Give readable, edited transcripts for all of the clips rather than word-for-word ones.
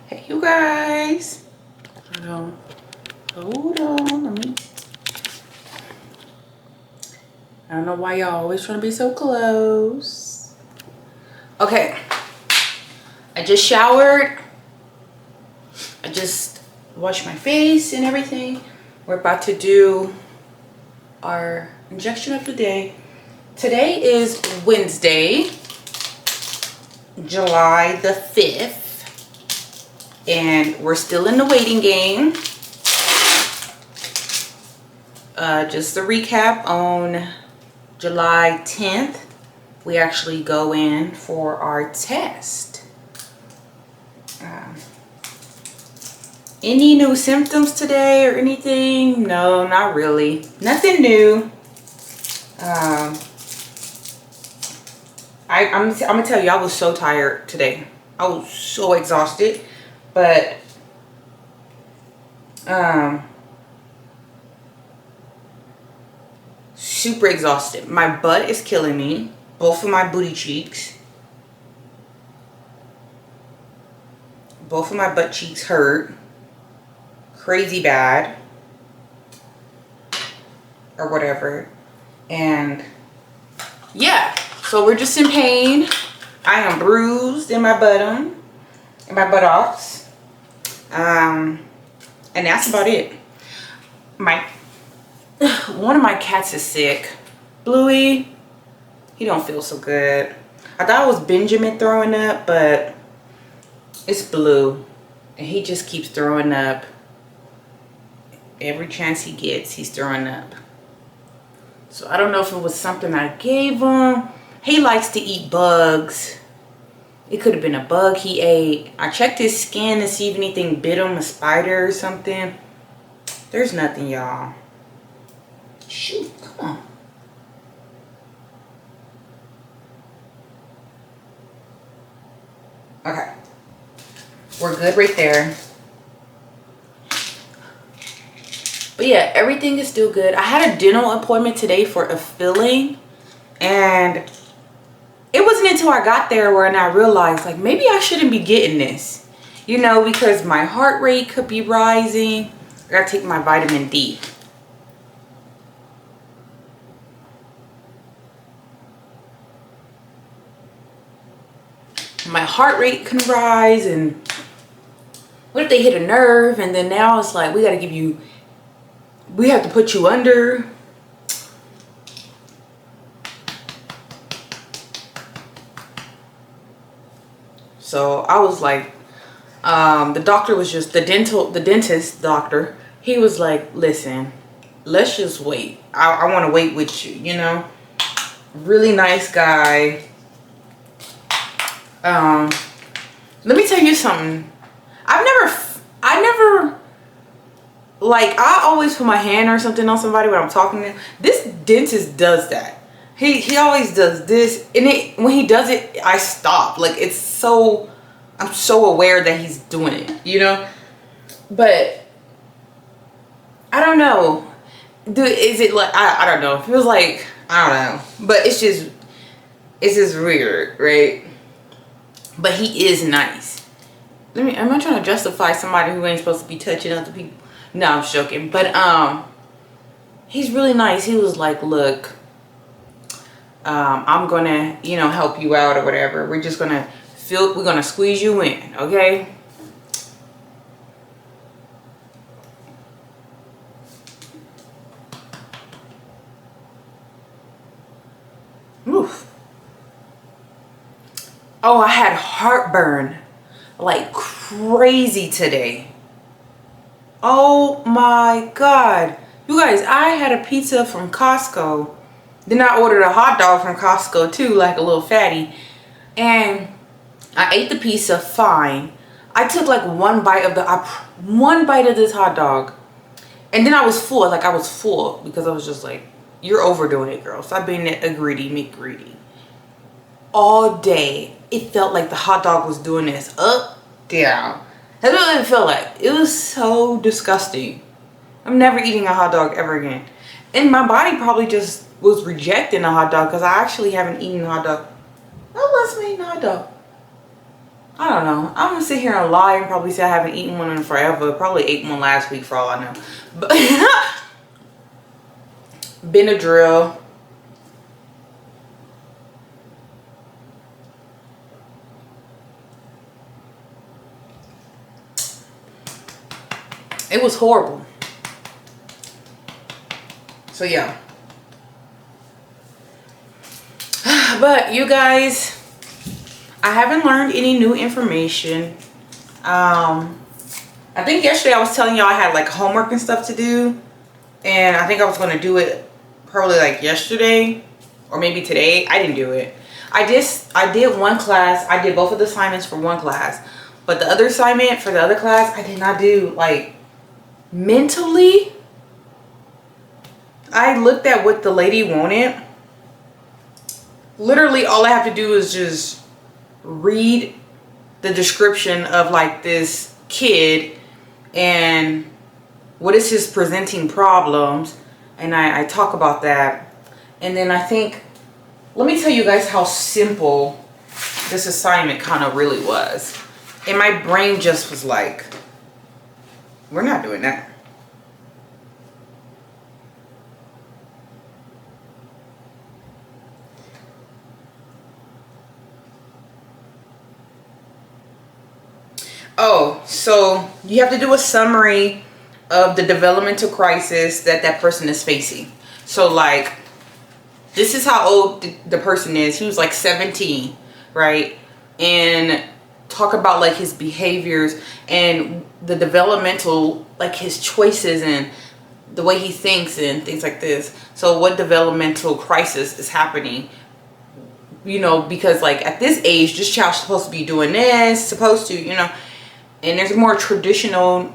Hey, you guys. Hold on. I don't know why y'all always trying to be so close. Okay. I just showered. I just washed my face and everything. We're about to do our injection of the day. Today is Wednesday, July the 5th. And we're still in the waiting game. Just a recap, on July 10th, we actually go in for our test. Any new symptoms today or anything? No, not really. Nothing new. I'm gonna tell you, I was so tired today. I was so exhausted. But super exhausted. My butt is killing me. Both of my booty cheeks. Both of my butt cheeks hurt. Crazy bad. Or whatever. And yeah. So we're just in pain. I am bruised in my bottom. In my buttocks. And that's about it. One of my cats is sick. Bluey, he don't feel so good. I thought it was Benjamin throwing up, but it's Blue, and he just keeps throwing up. Every chance he gets, he's throwing up. So I don't know if it was something I gave him. He likes to eat bugs. It could have been a bug he ate. I checked his skin to see if anything bit him, a spider or something. There's nothing, y'all. Shoot, come on. Okay. We're good right there. But yeah, everything is still good. I had a dental appointment today for a filling. And it wasn't until I got there when I realized, like, maybe I shouldn't be getting this. You know, because my heart rate could be rising. I gotta take my vitamin D. My heart rate can rise, and what if they hit a nerve? And then now it's like, we have to put you under. So I was like, the doctor was just, the dentist doctor, he was like, listen, let's just wait. I want to wait with you, you know. Really nice guy. Let me tell you something. I never, like, I always put my hand or something on somebody when I'm talking to them. This dentist does that. He always does this, and when he does it, I stop. Like, it's so, I'm so aware that he's doing it, you know. But I don't know. Dude, is it like, I don't know. It feels like, I don't know. But it's just weird, right? But he is nice. Am I trying to justify somebody who ain't supposed to be touching other people? No, I'm joking. But he's really nice. He was like, look, I'm gonna, you know, help you out or whatever. We're just gonna squeeze you in, okay? Oof. Oh, I had heartburn like crazy today. Oh my God. You guys, I had a pizza from Costco. Then I ordered a hot dog from Costco too, like a little fatty. And I ate the pizza fine. I took like one bite of this hot dog. And then I was full. Like, I was full because I was just like, you're overdoing it, girl. Stop being a greedy McGreedy. All day, it felt like the hot dog was doing this. Up, down. That's what it felt like. It was so disgusting. I'm never eating a hot dog ever again. And my body probably just was rejecting a hot dog because I actually haven't eaten a hot dog. When was I eating a hot dog? I don't know. I'm gonna sit here and lie and probably say I haven't eaten one in forever. Probably ate one last week for all I know. But Benadryl. It was horrible. So yeah. But you guys, I haven't learned any new information. I think yesterday I was telling y'all I had like homework and stuff to do. And I think I was going to do it probably like yesterday or maybe today. I didn't do it. I did one class. I did both of the assignments for one class. But the other assignment for the other class, I did not do. Like, mentally, I looked at what the lady wanted. Literally, all I have to do is just read the description of like this kid and what is his presenting problems, and I talk about that. And then I think, let me tell you guys how simple this assignment kind of really was. And my brain just was like, we're not doing that. Oh, so you have to do a summary of the developmental crisis that that person is facing. So like, this is how old the person is. He was like 17, right? And talk about like his behaviors and the developmental, like his choices and the way he thinks and things like this. So what developmental crisis is happening? You know, because like at this age, this child's supposed to be doing this, supposed to, you know, and there's more traditional,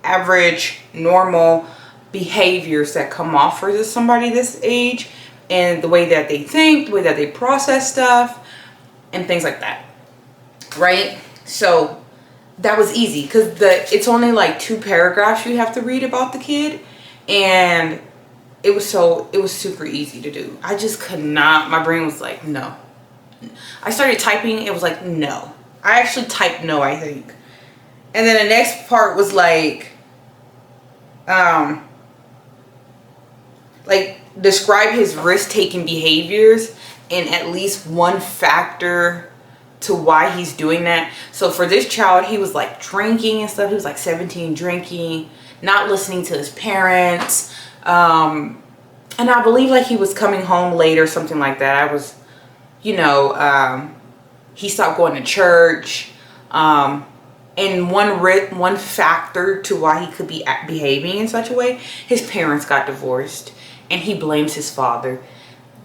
average, normal behaviors that come off for somebody this age, and the way that they think, the way that they process stuff, and things like that, right? So that was easy because it's only like 2 paragraphs you have to read about the kid, and it was super easy to do. I just could not. My brain was like, no. I started typing. It was like, no. I actually typed no, I think. And then the next part was like describe his risk-taking behaviors and at least one factor to why he's doing that. So for this child, he was like drinking and stuff. He was like 17, drinking, not listening to his parents. And I believe like he was coming home late or something like that. I was, you know, he stopped going to church. And one factor to why he could be behaving in such a way, his parents got divorced and he blames his father.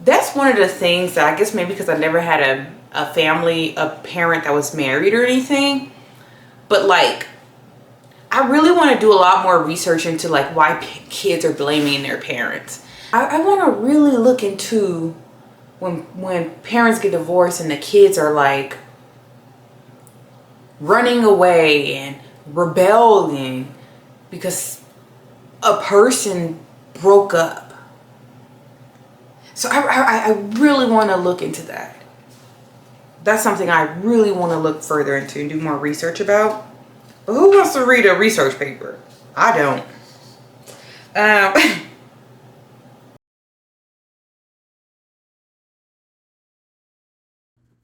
That's one of the things that I guess maybe because I never had a parent that was married or anything. But like, I really want to do a lot more research into like why kids are blaming their parents. I want to really look into when parents get divorced and the kids are like running away and rebelling because a person broke up. So I really want to look into that. That's something I really want to look further into and do more research about. But who wants to read a research paper? I don't.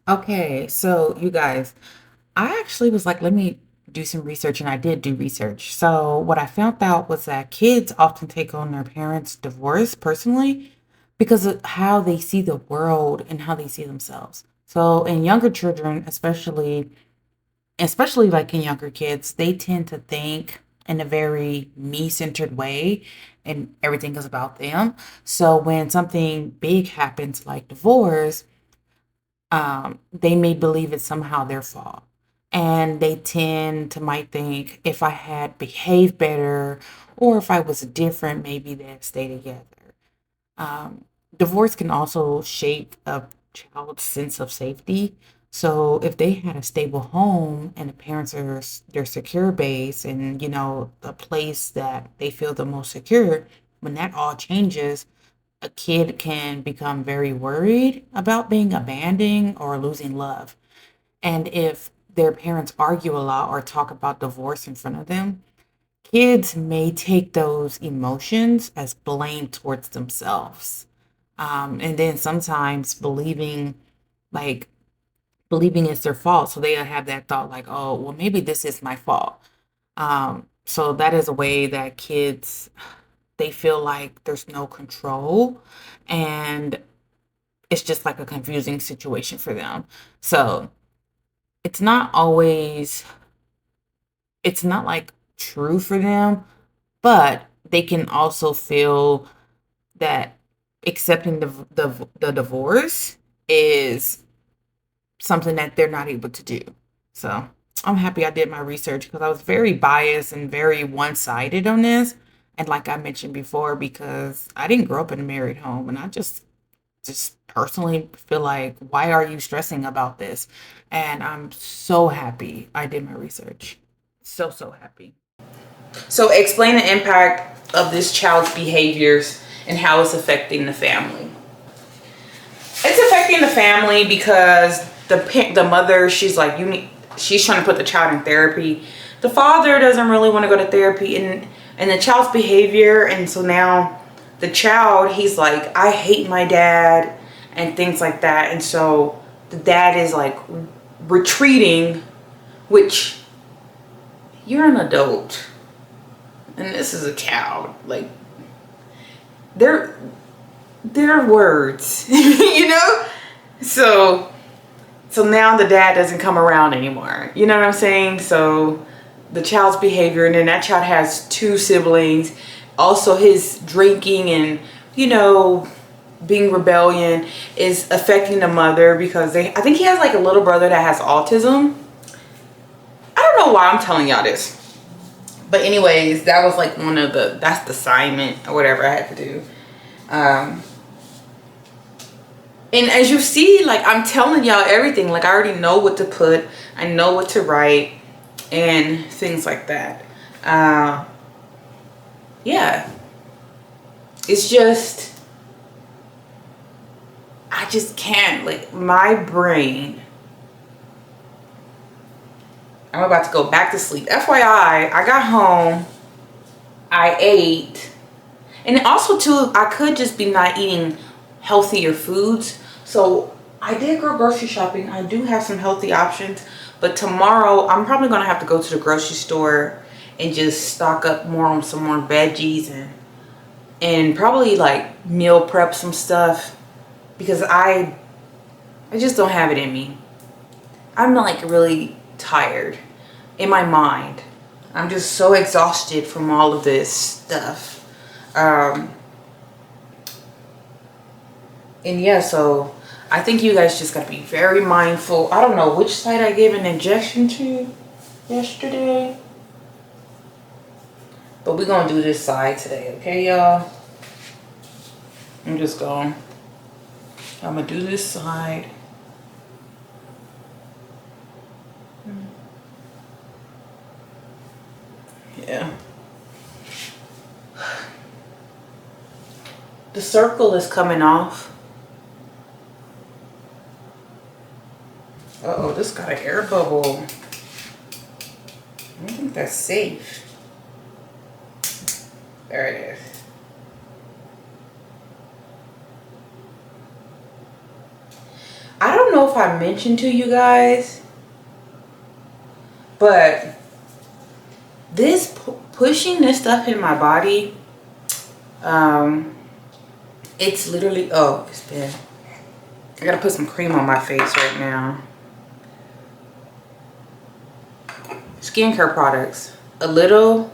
Okay, so you guys, I actually was like, let me do some research, and I did do research. So what I found out was that kids often take on their parents' divorce personally because of how they see the world and how they see themselves. So in younger children, especially like in younger kids, they tend to think in a very me-centered way and everything is about them. So when something big happens like divorce, they may believe it's somehow their fault. And they tend to might think if I had behaved better or if I was different, maybe they'd stay together. Um, Divorce can also shape a child's sense of safety. So if they had a stable home and the parents are their secure base and you know the place that they feel the most secure, when that all changes, a kid can become very worried about being abandoned or losing love. And if their parents argue a lot or talk about divorce in front of them, kids may take those emotions as blame towards themselves. And then sometimes like, believing it's their fault. So they'll have that thought like, oh, well, maybe this is my fault. So that is a way that kids, they feel like there's no control and it's just like a confusing situation for them. So it's not always, it's not like true for them, but they can also feel that accepting the divorce is something that they're not able to do. So I'm happy I did my research because I was very biased and very one-sided on this. And like I mentioned before, because I didn't grow up in a married home, and I just personally feel like, why are you stressing about this? And I'm so happy I did my research. So happy. So explain the impact of this child's behaviors and how it's affecting the family. It's affecting the family because the mother, she's like, she's trying to put the child in therapy. The father doesn't really want to go to therapy, and the child's behavior, and so now the child, he's like, I hate my dad and things like that. And so the dad is like retreating, which, you're an adult and this is a child. Like, they're words, you know? So now the dad doesn't come around anymore. You know what I'm saying? So the child's behavior, and then that child has 2 siblings. Also his drinking and, you know, being rebellion is affecting the mother because I think he has like a little brother that has autism. I don't know why I'm telling y'all this. But anyways, that was like that's the assignment or whatever I had to do. And as you see, like, I'm telling y'all everything. Like, I already know what to put. I know what to write and things like that. Yeah. It's just, I just can't. Like, my brain. I'm about to go back to sleep. FYI, I got home. I ate. And also, too, I could just be not eating healthier foods. So I did go grocery shopping. I do have some healthy options, but tomorrow I'm probably gonna have to go to the grocery store and just stock up more on some more veggies and probably like meal prep some stuff because I just don't have it in me. I'm like really tired in my mind. I'm just so exhausted from all of this stuff. And yeah, so I think you guys just gotta be very mindful. I don't know which side I gave an injection to yesterday, but we're gonna do this side today, okay, y'all? I'm gonna do this side. Yeah. The circle is coming off. Uh-oh, this got an air bubble. I don't think that's safe. There it is. I don't know if I mentioned to you guys, but this pushing this stuff in my body, it's literally, oh, it's been, I gotta put some cream on my face right now. Skincare products, a little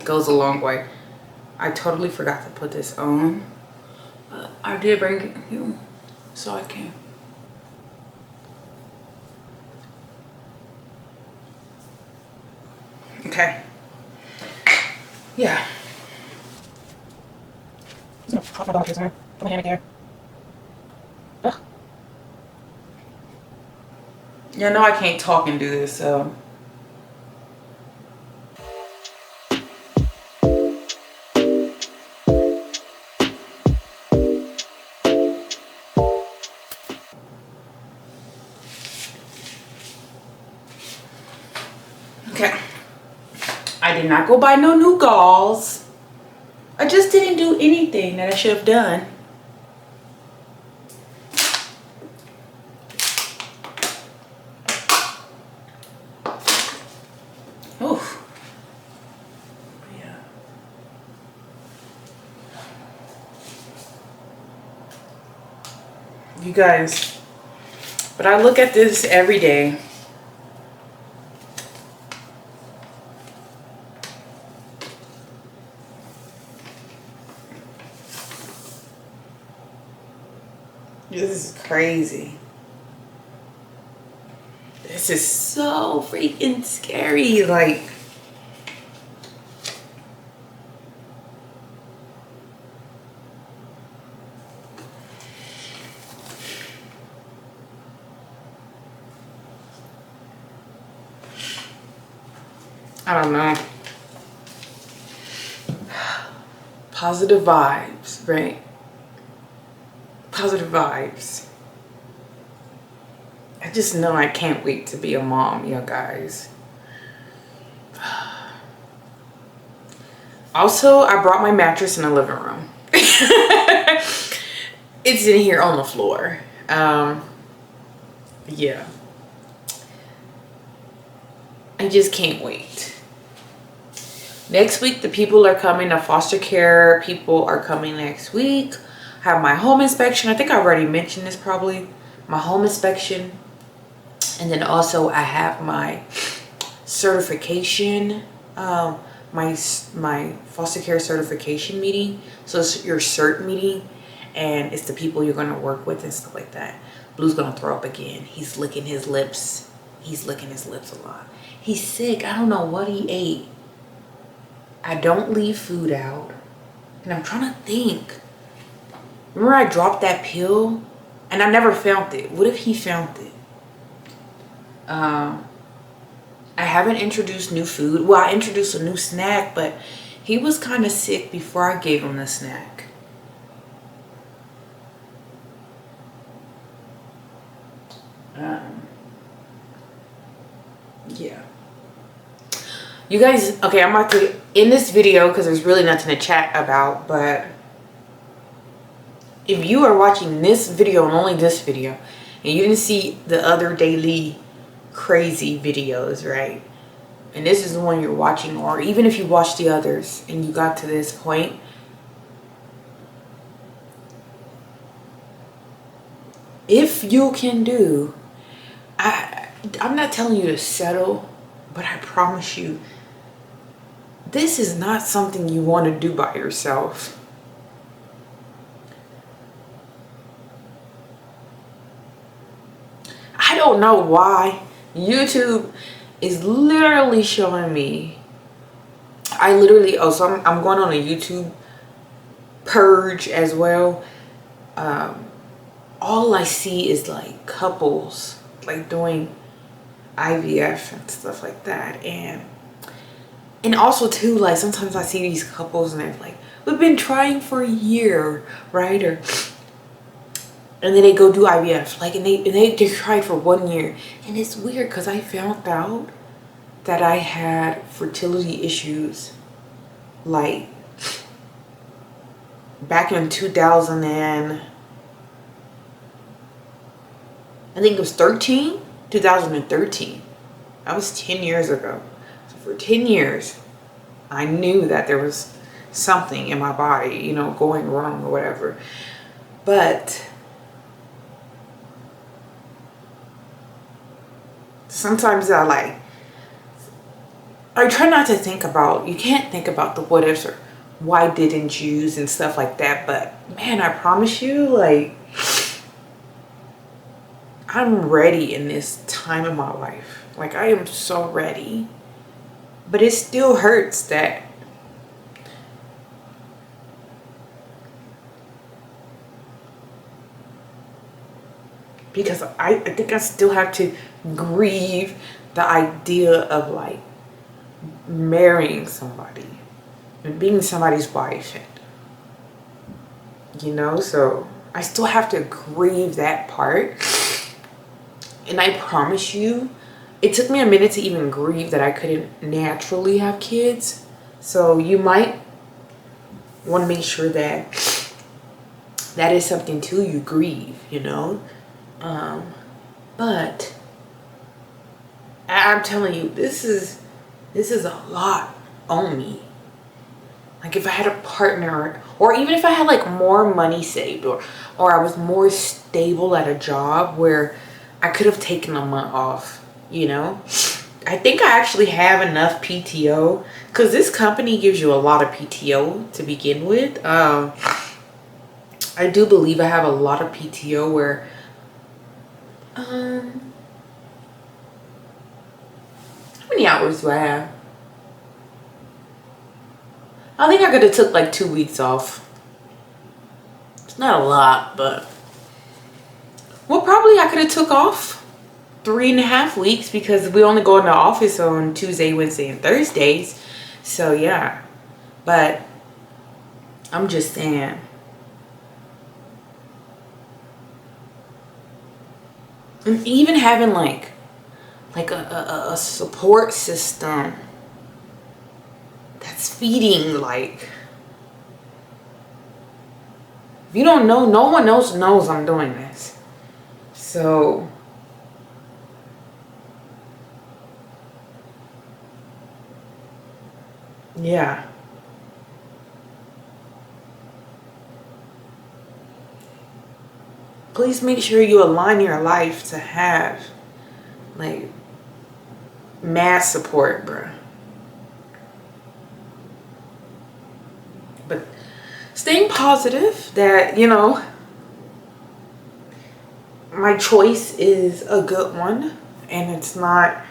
goes a long way. I totally forgot to put this on, but I did bring it here so I can. Okay. Yeah. Pop my dog here, sorry. Put my hand right there. Ugh. Yeah, no, I can't talk and do this, so. Okay. I did not go buy no new gauze. I just didn't do anything that I should have done. Oof. Yeah. You guys, but I look at this every day. This is crazy. This is so freaking scary. Like, I don't know. Positive vibes, right? Positive vibes. I just know I can't wait to be a mom, you guys. Also, I brought my mattress in the living room. It's in here on the floor. Yeah. I just can't wait. Next week, the people are coming. The foster care people are coming next week. I have my home inspection. I think I already mentioned this probably. My home inspection. And then also I have my certification, my foster care certification meeting. So it's your cert meeting, and it's the people you're going to work with and stuff like that. Blue's going to throw up again. He's licking his lips. He's licking his lips a lot. He's sick. I don't know what he ate. I don't leave food out. And I'm trying to think. Remember I dropped that pill and I never found it. What if he found it? I haven't introduced new food. Well, I introduced a new snack, but he was kind of sick before I gave him the snack. Yeah. You guys, okay, I'm about to end this video because there's really nothing to chat about, but if you are watching this video and only this video, and you didn't see the other daily crazy videos, right? And this is the one you're watching, or even if you watched the others and you got to this point, if you can do, I'm not telling you to settle, but I promise you, this is not something you want to do by yourself. I don't know why YouTube is literally showing me. So I'm going on a YouTube purge as well. All I see is like couples like doing IVF and stuff like that, and also too, like sometimes I see these couples and they're like, we've been trying for a year, right? And then they go do IVF, like, and they tried for 1 year, and it's weird because I found out that I had fertility issues like back in 2000 and I think it was 2013. That was 10 years ago. So for 10 years, I knew that there was something in my body, you know, going wrong or whatever. But sometimes I try not to think about, you can't think about the what ifs or why didn't yous and stuff like that. But man, I promise you, like, I'm ready in this time of my life. Like, I am so ready. But it still hurts that because I think I still have to grieve the idea of like marrying somebody and being somebody's wife, and, you know, so I still have to grieve that part. And I promise you, it took me a minute to even grieve that I couldn't naturally have kids. So you might want to make sure that that is something too you grieve, you know. But I'm telling you, this is a lot on me. Like if I had a partner, or even if I had like more money saved, or I was more stable at a job where I could have taken a month off, you know. I think I actually have enough PTO, because this company gives you a lot of PTO to begin with. I do believe I have a lot of PTO where how many hours do I have? I think I could have took like 2 weeks off. It's not a lot, but well, probably I could have took off 3.5 weeks, because we only go in the office on Tuesday, Wednesday, and Thursdays. So yeah, but I'm just saying. And even having like a support system that's feeding, like, if you don't know, no one else knows I'm doing this. So yeah. Please make sure you align your life to have like mass support, bruh. But staying positive that, you know, my choice is a good one, and it's not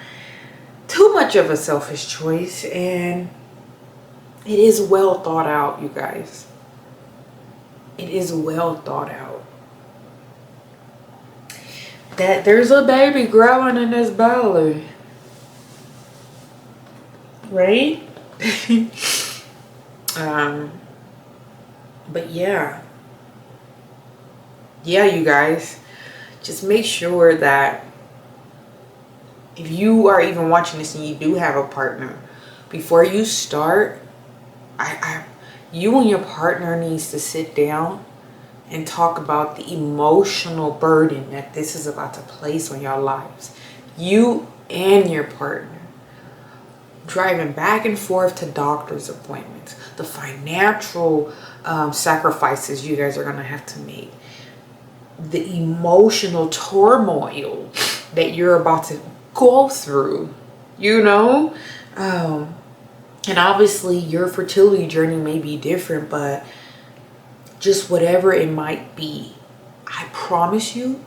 too much of a selfish choice, and it is well thought out, you guys. It is well thought out. That there's a baby growing in his belly, right? But yeah, you guys, just make sure that if you are even watching this and you do have a partner, before you start, you and your partner needs to sit down and talk about the emotional burden that this is about to place on your lives. You and your partner. Driving back and forth to doctor's appointments. The financial sacrifices you guys are going to have to make. The emotional turmoil that you're about to go through, you know? And obviously your fertility journey may be different, but just whatever it might be, I promise you,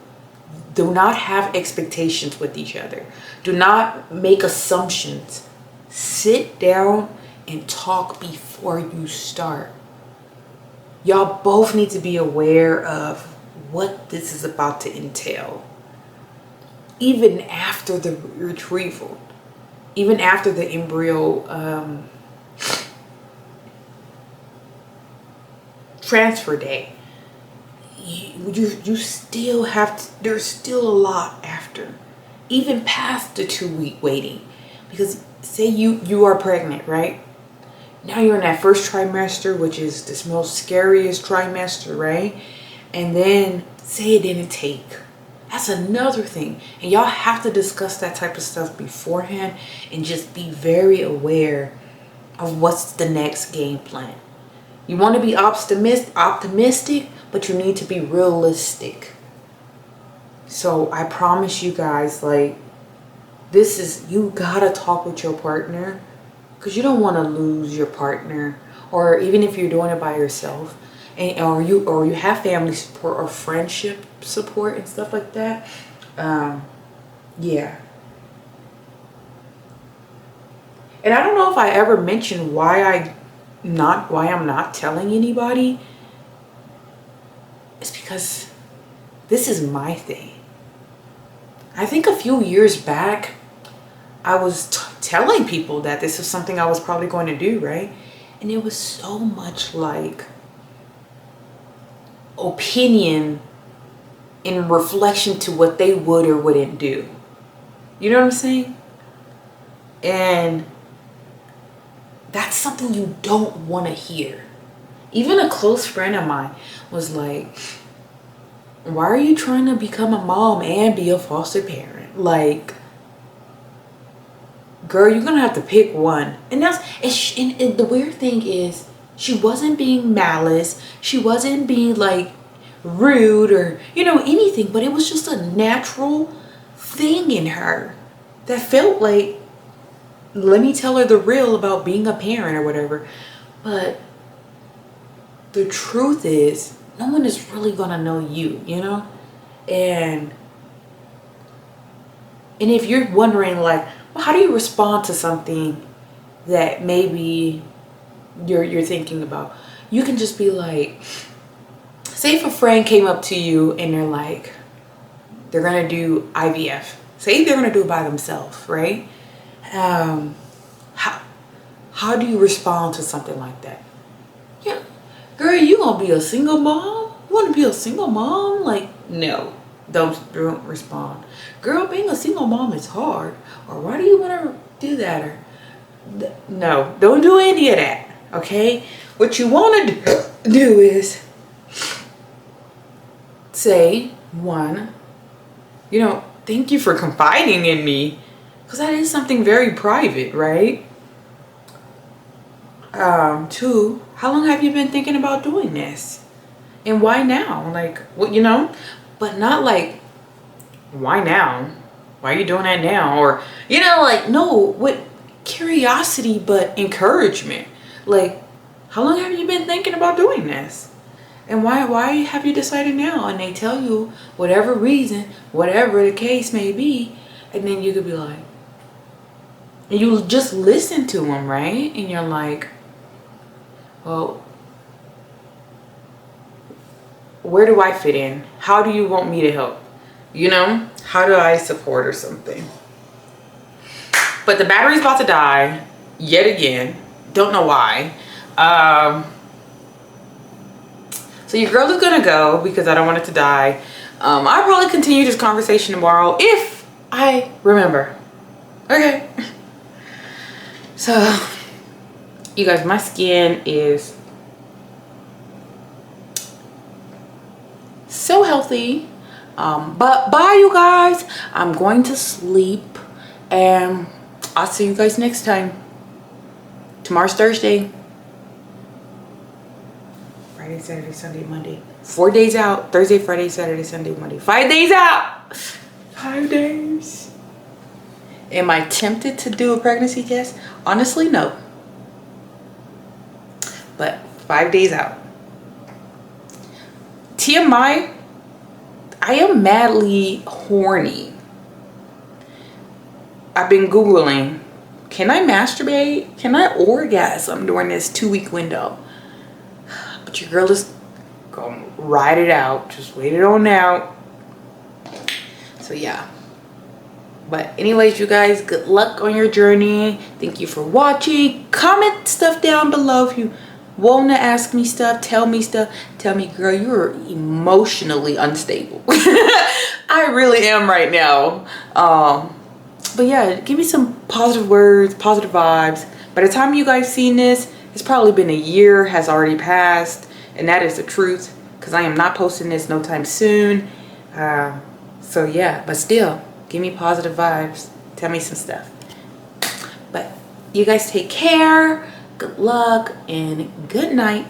do not have expectations with each other. Do not make assumptions. Sit down and talk before you start. Y'all both need to be aware of what this is about to entail. Even after the retrieval, even after the embryo transfer day, you still have to, there's still a lot after, even past the 2-week waiting. Because say you are pregnant, right? Now you're in that first trimester, which is the most scariest trimester, right? And then say it didn't take. That's another thing. And y'all have to discuss that type of stuff beforehand and just be very aware of what's the next game plan. You want to be optimistic, but you need to be realistic. So I promise you guys, like, this is, you gotta talk with your partner, because you don't want to lose your partner, or even if you're doing it by yourself, and or you have family support or friendship support and stuff like that. Yeah. And I don't know if I ever mentioned why I'm not telling anybody. It's because this is my thing. I think a few years back, I was telling people that this was something I was probably going to do, right? And it was so much like opinion in reflection to what they would or wouldn't do. You know what I'm saying? And that's something you don't want to hear. Even a close friend of mine was like, why are you trying to become a mom and be a foster parent? Like, girl, you're gonna have to pick one. And and the weird thing is, she wasn't being malice, she wasn't being like rude or anything, but it was just a natural thing in her that felt like, let me tell her the real about being a parent or whatever. But the truth is, no one is really gonna know you, and if you're wondering like, well, how do you respond to something that maybe you're thinking about, you can just be like, say if a friend came up to you and they're like, they're gonna do IVF. Say they're gonna do it by themselves, right? How do you respond to something like that? Yeah, girl, you gonna be a single mom? You wanna be a single mom? Like, no, don't respond. Girl, being a single mom is hard. Or why do you wanna do that? Or no, don't do any of that, okay? What you wanna do is say, one, thank you for confiding in me, because that is something very private, right? Two, how long have you been thinking about doing this? And why now? Like, what, but not like, why now? Why are you doing that now? Or, like, no, with curiosity, but encouragement. Like, how long have you been thinking about doing this? And why have you decided now? And they tell you whatever reason, whatever the case may be. And then you could be like, and you just listen to them, right? And you're like, well, where do I fit in? How do you want me to help? How do I support or something? But the battery's about to die yet again. Don't know why. So your girl is gonna go because I don't want it to die. I'll probably continue this conversation tomorrow if I remember. Okay. So, you guys, my skin is so healthy. But bye, you guys. I'm going to sleep, and I'll see you guys next time. Tomorrow's Thursday. Friday, Saturday, Sunday, Monday. 4 days out. Thursday, Friday, Saturday, Sunday, Monday. 5 days out. 5 days. Am I tempted to do a pregnancy test? Honestly, no. But 5 days out. TMI, I am madly horny. I've been Googling, can I masturbate? Can I orgasm during this 2-week window? But your girl is gonna ride it out. Just wait it on out. So yeah. But anyways, you guys, good luck on your journey. Thank you for watching. Comment stuff down below if you want to ask me stuff. Tell me stuff. Tell me, girl, you're emotionally unstable. I really am right now. But yeah, give me some positive words, positive vibes. By the time you guys seen this, it's probably been a year has already passed. And that is the truth, because I am not posting this no time soon. So yeah, but still, give me positive vibes. Tell me some stuff. But you guys take care. Good luck and good night.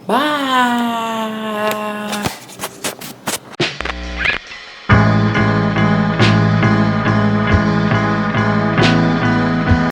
Bye.